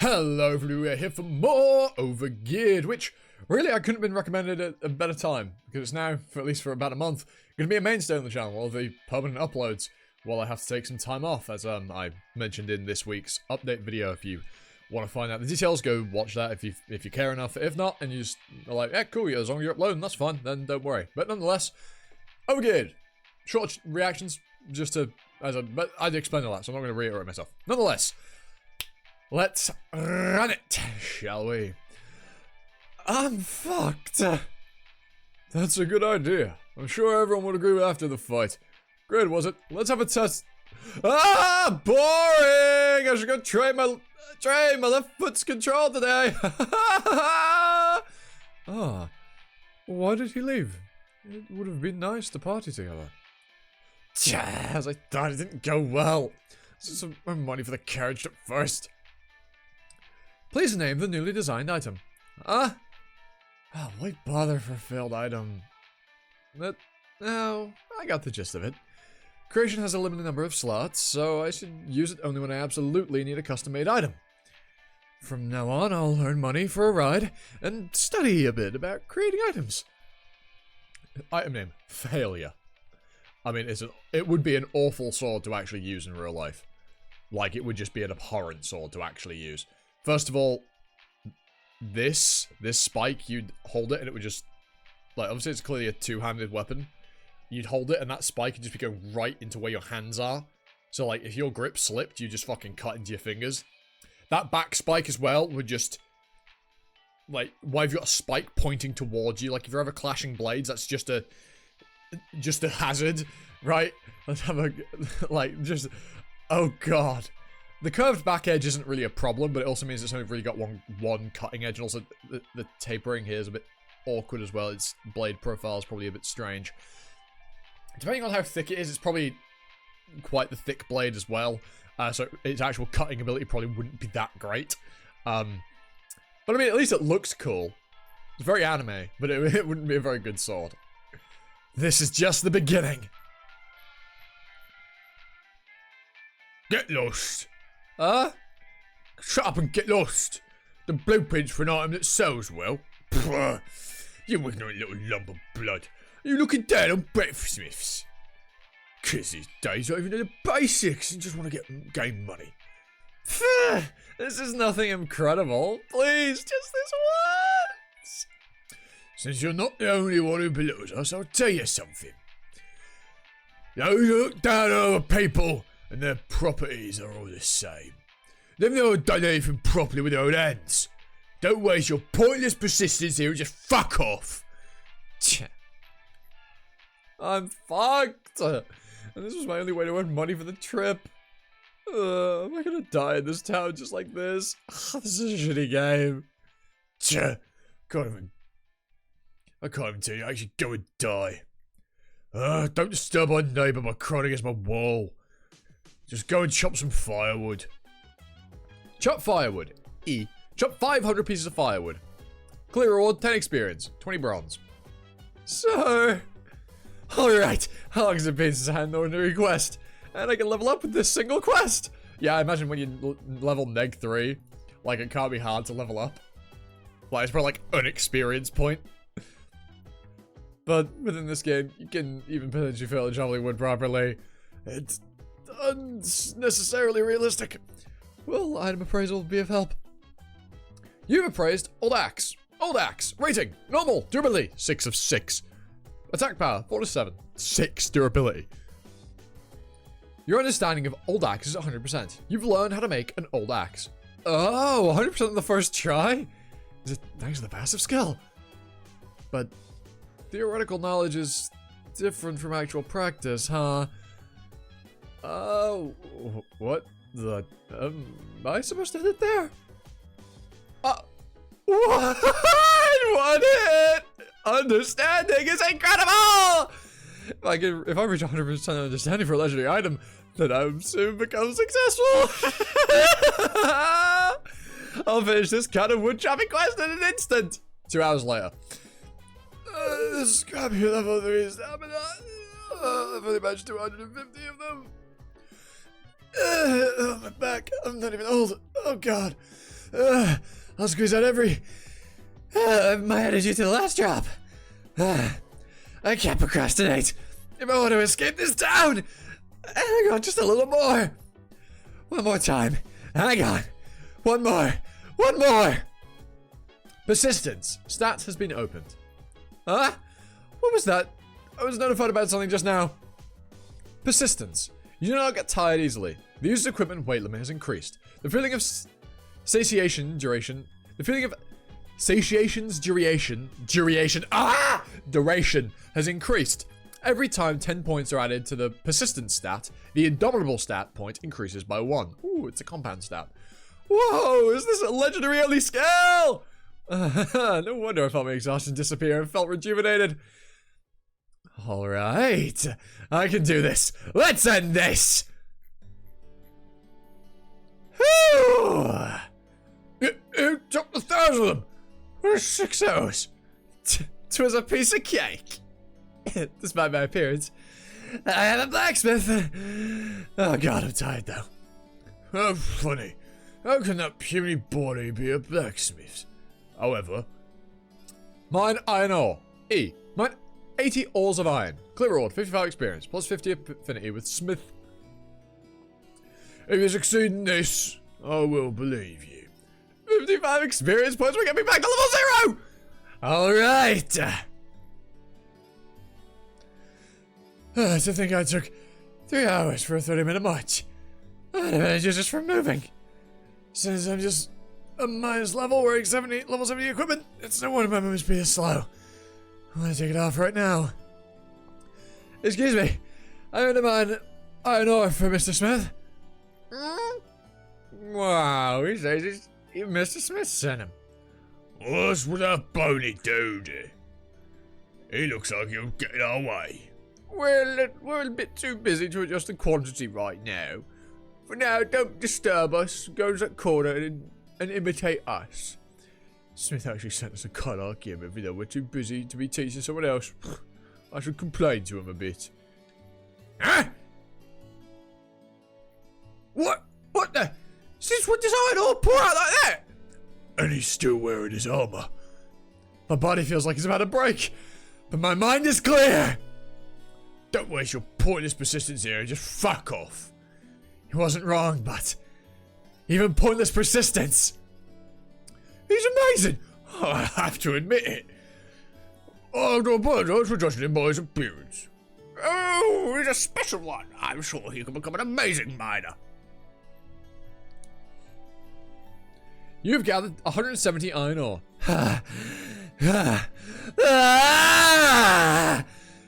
Hello everybody, we're here for more Overgeared, which really I couldn't have been recommended at a better time, because it's now, for at least for about a month, going to be a mainstay on the channel, all the permanent uploads, while I have to take some time off, as I mentioned in this week's update video. If you want to find out the details, go watch that if you care enough. If not, and you just are like, yeah, cool, yeah, as long as you're uploading, that's fine, then don't worry. But nonetheless, Overgeared. Short reactions, just to, but I'd explain all that, so I'm not going to reiterate myself. Nonetheless, let's run it, shall we? I'm fucked. That's a good idea. I'm sure everyone would agree after the fight. Great, was it? Let's have a test. Ah, boring! I should go train my left foot's control today. Ah, why did he leave? It would have been nice to party together. As I thought, it didn't go well. This is some money for the carriage at first. Please name the newly designed item. Ah? Oh, why bother for a failed item? No, I got the gist of it. Creation has a limited number of slots, so I should use it only when I absolutely need a custom-made item. From now on, I'll earn money for a ride, and study a bit about creating items. Item name, Failure. I mean, it would be an awful sword to actually use in real life. Like, it would just be an abhorrent sword to actually use. First of all, this spike, you'd hold it and it would just, like, obviously it's clearly a two-handed weapon. You'd hold it and that spike would just be going right into where your hands are. So, like, if your grip slipped, you just fucking cut into your fingers. That back spike as well would just, like, why have you got a spike pointing towards you? Like, if you're ever clashing blades, that's just a hazard, right? Let's have a, like, just, oh god. The curved back edge isn't really a problem, but it also means it's only really got one cutting edge, and also the tapering here is a bit awkward as well. Its blade profile is probably a bit strange. Depending on how thick it is, it's probably quite the thick blade as well, so its actual cutting ability probably wouldn't be that great. But I mean, at least it looks cool. It's very anime, but it wouldn't be a very good sword. This is just the beginning. Get lost. Shut up and get lost. The blueprints for an item that sells well. Pwah. You ignorant little lump of blood. Are you looking down on blacksmiths? Kids these days don't even know the basics and just want to gain money. This is nothing incredible. Please, just this once. Since you're not the only one who belittles us, I'll tell you something. Those who look down on other people and their properties are all the same. They've never done anything properly with their own hands. Don't waste your pointless persistence here and just fuck off. I'm fucked. And this was my only way to earn money for the trip. Am I gonna die in this town just like this? This is a shitty game. I can't even tell you, I should go and die. Don't disturb my neighbour by crying against my wall. Just go and chop some firewood. Chop firewood. E. Chop 500 pieces of firewood. Clear reward, 10 experience, 20 bronze. So, alright, how long has it been since I had an ordinary quest? And I can level up with this single quest. Yeah, I imagine when you level neg 3, like, it can't be hard to level up. Like, it's probably like an experience point. But within this game, you can even potentially fail at chopping wood properly. It's unnecessarily realistic. Well, item appraisal will be of help. You've appraised Old Axe. Old Axe. Rating. Normal. Durability. 6 of 6. Attack power. 4 to 7. 6 durability. Your understanding of Old Axe is 100%. You've learned how to make an Old Axe. Oh, 100% on the first try? Is it thanks to the passive skill? But theoretical knowledge is different from actual practice, huh? Oh, what the, am I supposed to hit it there? What? What hit? Understanding is incredible! If I reach 100% understanding for a legendary item, then I'll soon become successful. I'll finish this kind of wood chopping quest in an instant. 2 hours later. Scrap your level 3 stamina. I've only managed 250 of them. Oh, my back. I'm not even old. Oh, God. I'll squeeze out every my energy to the last drop. I can't procrastinate. If I want to escape this town, hang on just a little more. One more time. Hang on. One more. One more. Persistence. Stats has been opened. Huh? What was that? I was notified about something just now. Persistence. You do not get tired easily. The use of equipment weight limit has increased. The feeling of satiation duration. The feeling of satiation's duration has increased. Every time 10 points are added to the persistence stat, the indomitable stat point increases by 1. Ooh, it's a compound stat. Whoa, is this a legendary early scale? No wonder I felt my exhaustion disappear and felt rejuvenated. Alright, I can do this. Let's end this! Who took the 1,000 of them? Where's 6 hours? 'Twas a piece of cake. Despite my appearance, I am a blacksmith. Oh god, I'm tired though. How funny. How can that puny body be a blacksmith? However, mine iron ore. E. Mine 80 ores of iron. Clear ore, 55 experience, plus 50 affinity with smith. If you succeed in this, I will believe you. 55 experience points will get me back to level 0! Alright. To think I took 3 hours for a 30-minute march. I'd have managed just from moving. Since I'm just a minus level wearing level 70 equipment, it's no wonder my movement speed is slow. I'm gonna take it off right now. Excuse me, I earned a mine iron ore for Mr. Smith. Wow, he says Mr. Smith sent him. What's with that bony dude? He looks like he'll get in our way. Well, we're a bit too busy to adjust the quantity right now. For now, don't disturb us. Go to that corner and imitate us. Smith actually sent us a card I'll give him, though we're too busy to be teaching someone else. I should complain to him a bit. Huh? What the? Since when does iron ore pour out like that? And he's still wearing his armor. My body feels like it's about to break, but my mind is clear. Don't waste your pointless persistence here and just fuck off. He wasn't wrong, but even pointless persistence. He's amazing. Oh, I have to admit it. I have to apologize for judging him by his appearance. Oh, he's a special one. I'm sure he can become an amazing miner. You've gathered 170 iron ore.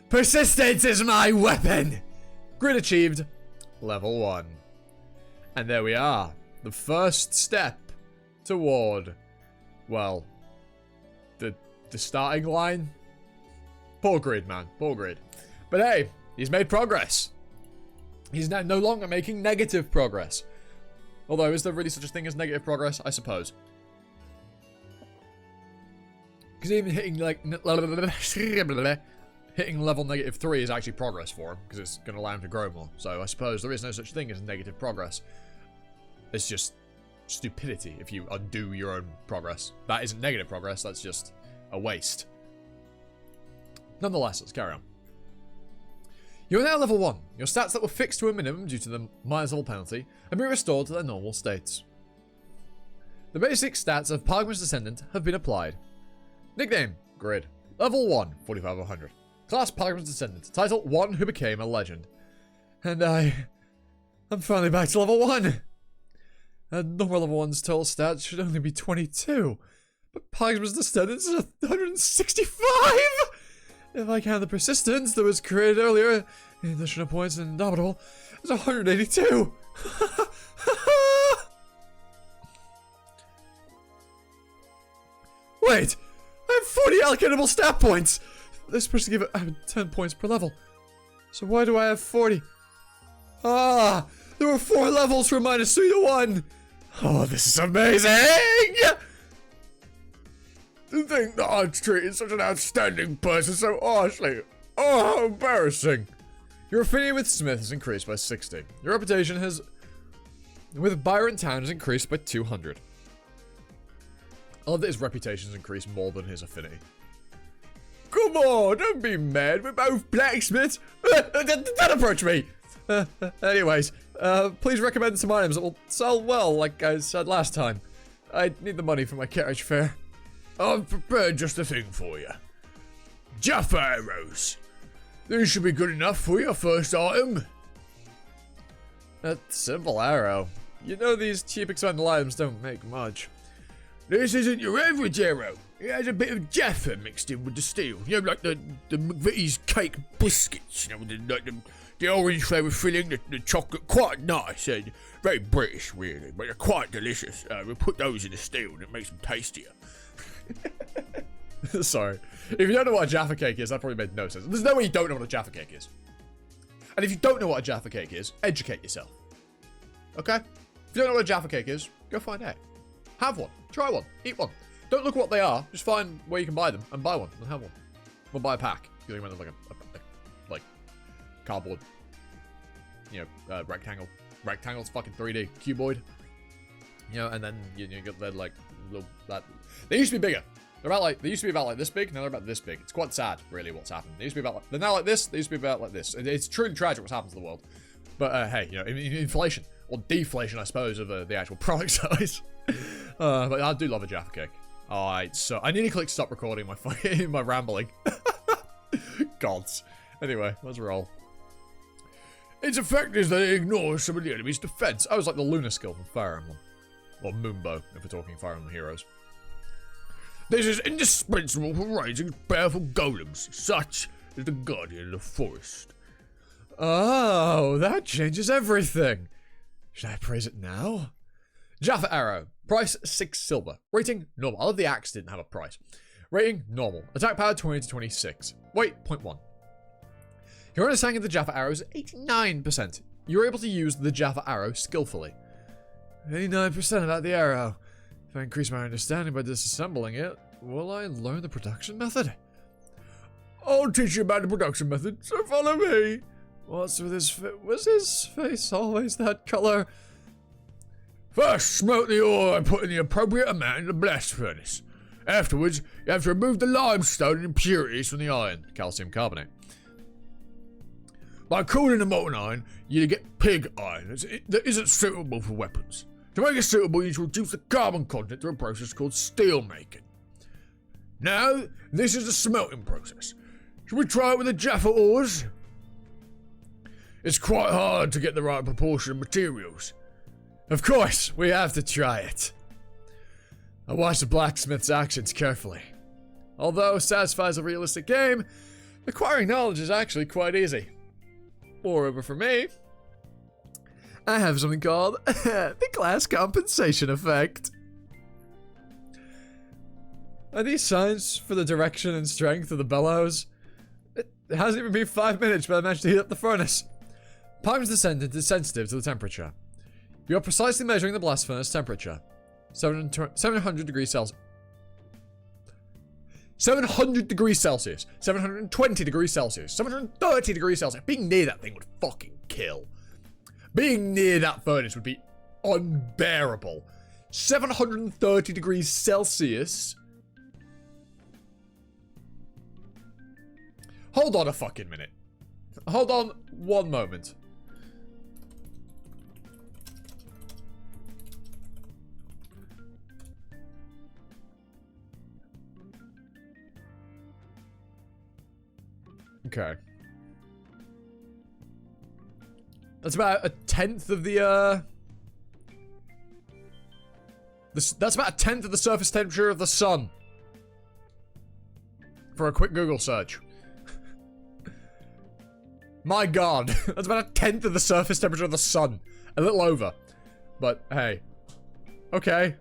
Persistence is my weapon. Grid achieved. Level 1. And there we are. The first step toward, well, the starting line. Poor Grid, man. Poor Grid. But hey, he's made progress. He's now no longer making negative progress. Although, is there really such a thing as negative progress? I suppose. Because even hitting, like, hitting level -3 is actually progress for him. Because it's going to allow him to grow more. So, I suppose there is no such thing as negative progress. It's just stupidity if you undo your own progress. That isn't negative progress, that's just a waste. Nonetheless, let's carry on. You're now level 1. Your stats that were fixed to a minimum due to the minus level penalty have been restored to their normal states. The basic stats of Pargman's Descendant have been applied. Nickname, Grid. Level 1, 45 of 100. Class, Pargman's Descendant. Title, One Who Became a Legend. And I'm finally back to level 1. Normal level 1's total stats should only be 22. But Pargman's Descendant is 165! If I count the persistence that was created earlier, the additional points and indomitable, it's 182! Wait! I have 40 allocatable stat points! They're supposed to give it 10 points per level. So why do I have 40? Ah! There were 4 levels from -3 to 1! Oh, this is amazing! To think that I've treated such an outstanding person so harshly. Oh, how embarrassing. Your affinity with Smith has increased by 60. Your reputation with Byron Town has increased by 200. I love that his reputation's increased more than his affinity. Come on, don't be mad. We're both blacksmiths. Don't approach me. Anyways, please recommend some items that will sell well, like I said last time. I need the money for my carriage fare. I've prepared just the thing for you. Jaffa arrows. These should be good enough for your first item. A simple arrow. You know these cheap expendable items don't make much. This isn't your average arrow. It has a bit of Jaffa mixed in with the steel. You know, like the McVitie's cake biscuits. You know, the orange flavour filling, the chocolate. Quite nice. Very British, really, but they're quite delicious. We put those in the steel and it makes them tastier. Sorry. If you don't know what a Jaffa cake is, that probably made no sense. There's no way you don't know what a Jaffa cake is. And if you don't know what a Jaffa cake is, educate yourself. Okay? If you don't know what a Jaffa cake is, go find out. Have one. Try one. Eat one. Don't look at what they are. Just find where you can buy them and buy one and have one. Or buy a pack. You think about them like cardboard. You know, rectangle. Rectangle's fucking 3D. Cuboid. You know, and then you get the like little that. They used to be bigger. They used to be about like this big. Now they're about this big. It's quite sad, really, what's happened. They used to be about like, they're now like this. They used to be about like this. It's truly tragic what's happened to the world. But hey, you know, inflation or deflation, I suppose, of the actual product size. But I do love a Jaffa cake. Alright, so I need to click stop recording my rambling. Gods. Anyway, let's roll. Its effect is that it ignores some of the enemy's defense. I was like the Lunar skill from Fire Emblem. Or Moonbow, if we're talking Fire Emblem heroes. This is indispensable for raising powerful golems, such as the Guardian of the Forest. Oh, that changes everything. Should I praise it now? Jaffa Arrow. Price 6 silver. Rating normal. I love the axe didn't have a price. Rating normal. Attack power 20 to 26. Weight 0.1. Your understanding of the Jaffa Arrow is 89%. You're able to use the Jaffa Arrow skillfully. 89% about the arrow. If I increase my understanding by disassembling it, will I learn the production method? I'll teach you about the production method, so follow me. What's with his face? Was his face always that color? First, smelt the ore and put in the appropriate amount in the blast furnace. Afterwards, you have to remove the limestone and impurities from the iron, calcium carbonate. By cooling the molten iron, you get pig iron that isn't suitable for weapons. To make it suitable, you need to reduce the carbon content through a process called steel making. Now, this is the smelting process. Should we try it with the Jaffa ores? It's quite hard to get the right proportion of materials. Of course, we have to try it. I watched the blacksmith's actions carefully. Although it satisfies a realistic game, acquiring knowledge is actually quite easy. Moreover, for me, I have something called the class compensation effect. Are these signs for the direction and strength of the bellows? It hasn't even been 5 minutes, but I managed to heat up the furnace. Pipe's descendant is sensitive to the temperature. You are precisely measuring the blast furnace temperature. 700 degrees Celsius. 700 degrees Celsius. 720 degrees Celsius. 730 degrees Celsius. Being near that thing would fucking kill. Being near that furnace would be unbearable. 730 degrees Celsius. Hold on a fucking minute. Hold on one moment. Okay. That's about a tenth of the, that's about a tenth of the surface temperature of the sun. For a quick Google search. My god. That's about a tenth of the surface temperature of the sun. A little over. But, hey. Okay.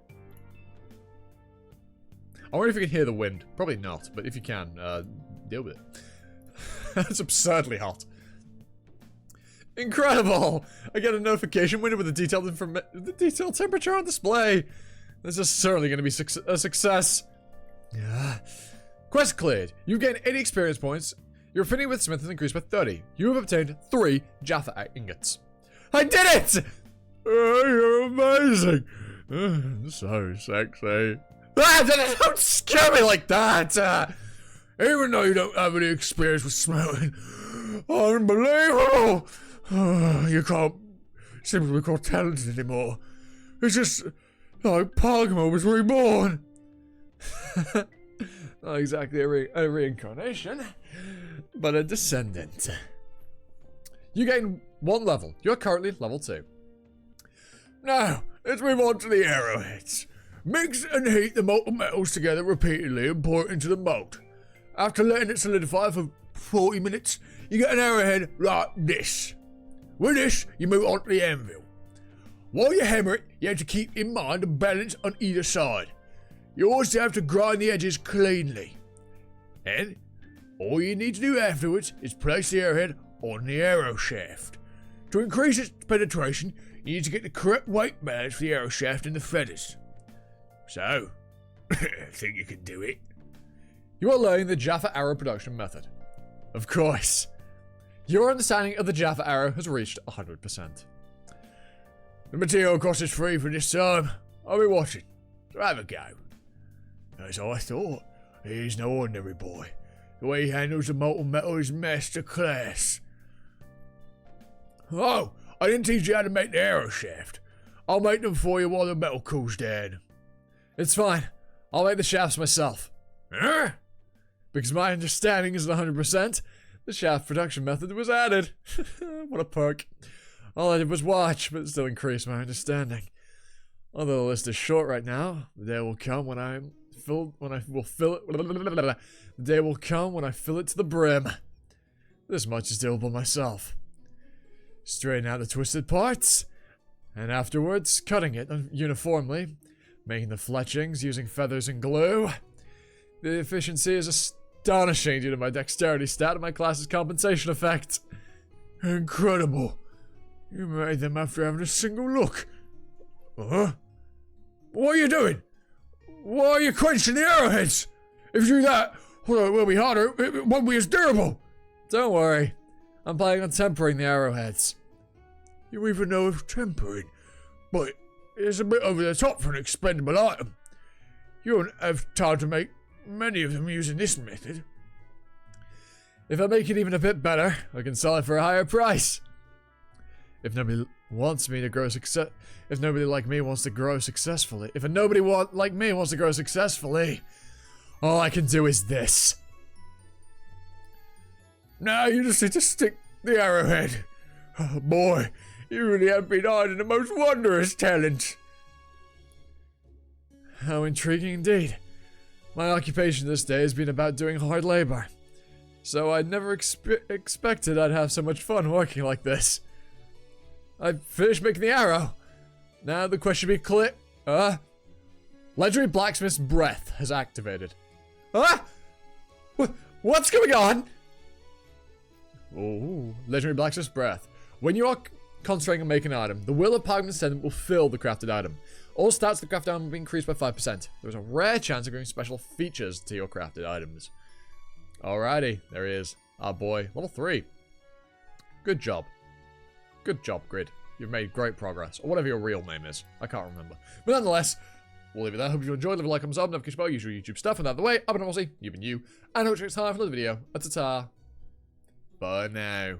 I wonder if you can hear the wind. Probably not, but if you can, deal with it. That's absurdly hot. Incredible! I get a notification window with the detailed temperature on display. This is certainly going to be a success. Yeah. Quest cleared. You gain 80 experience points. Your affinity with Smith has increased by 30. You have obtained 3 Jaffa ingots. I did it! Oh, you're amazing. So sexy. Don't scare me like that! Even though you don't have any experience with smelling, unbelievable! You can't simply be called talented anymore. It's just like Pogmo was reborn. Not exactly a reincarnation, but a descendant. You gain 1 level. You're currently level 2. Now, let's move on to the arrowheads. Mix and heat the molten metals together repeatedly and pour it into the mold. After letting it solidify for 40 minutes, you get an arrowhead like this. With this, you move on to the anvil. While you hammer it, you have to keep in mind the balance on either side. You also have to grind the edges cleanly. And all you need to do afterwards is place the arrowhead on the arrow shaft. To increase its penetration, you need to get the correct weight balance for the arrow shaft and the feathers. So, think you can do it? You are learning the Jaffa arrow production method. Of course. Your understanding of the Jaffa arrow has reached 100%. The material cost is free for this time. I'll be watching, so have a go. As I thought, he's no ordinary boy. The way he handles the molten metal is masterclass. Oh, I didn't teach you how to make the arrow shaft. I'll make them for you while the metal cools down. It's fine. I'll make the shafts myself. Huh? Because my understanding isn't 100%, the shaft production method was added. What a perk. All I did was watch, but it still increased my understanding. Although the list is short right now, the day will come when I will fill it. The day will come when I fill it to the brim. This much is doable myself. Straighten out the twisted parts, and afterwards cutting it uniformly, making the fletchings using feathers and glue. The efficiency is astonishing due to my dexterity stat and my class's compensation effect. Incredible. You made them after having a single look. Huh? What are you doing? Why are you quenching the arrowheads? If you do that, well, it will be harder. It won't be as durable. Don't worry. I'm planning on tempering the arrowheads. You even know of tempering, but it's a bit over the top for an expendable item. You won't have time to make many of them using this method. If I make it even a bit better, I can sell it for a higher price. If nobody wants me to grow success, if nobody like me wants to grow successfully, like me wants to grow successfully, all I can do is this. Now you just need to stick the arrowhead. Oh boy, you really have been hiding the most wondrous talent. How intriguing indeed. My occupation this day has been about doing hard labor. So I'd never expected I'd have so much fun working like this. I've finished making the arrow. Now the question be clear. Legendary Blacksmith's Breath has activated. What's going on? Oh, Legendary Blacksmith's Breath. When you are concentrating on making an item, the will of Pogman's Descendant will fill the crafted item. All stats of the crafted item will be increased by 5%. There's a rare chance of giving special features to your crafted items. Alrighty, there he is. Our boy, level 3. Good job. Good job, Grid. You've made great progress. Or whatever your real name is. I can't remember. But nonetheless, we'll leave it there. Hope you enjoyed. Leave a like, thumbs up, notification bell, usual YouTube stuff. And out of the way, I've been Aussie, you've been you. And I hope it's time for another video. Ta-ta. Bye now.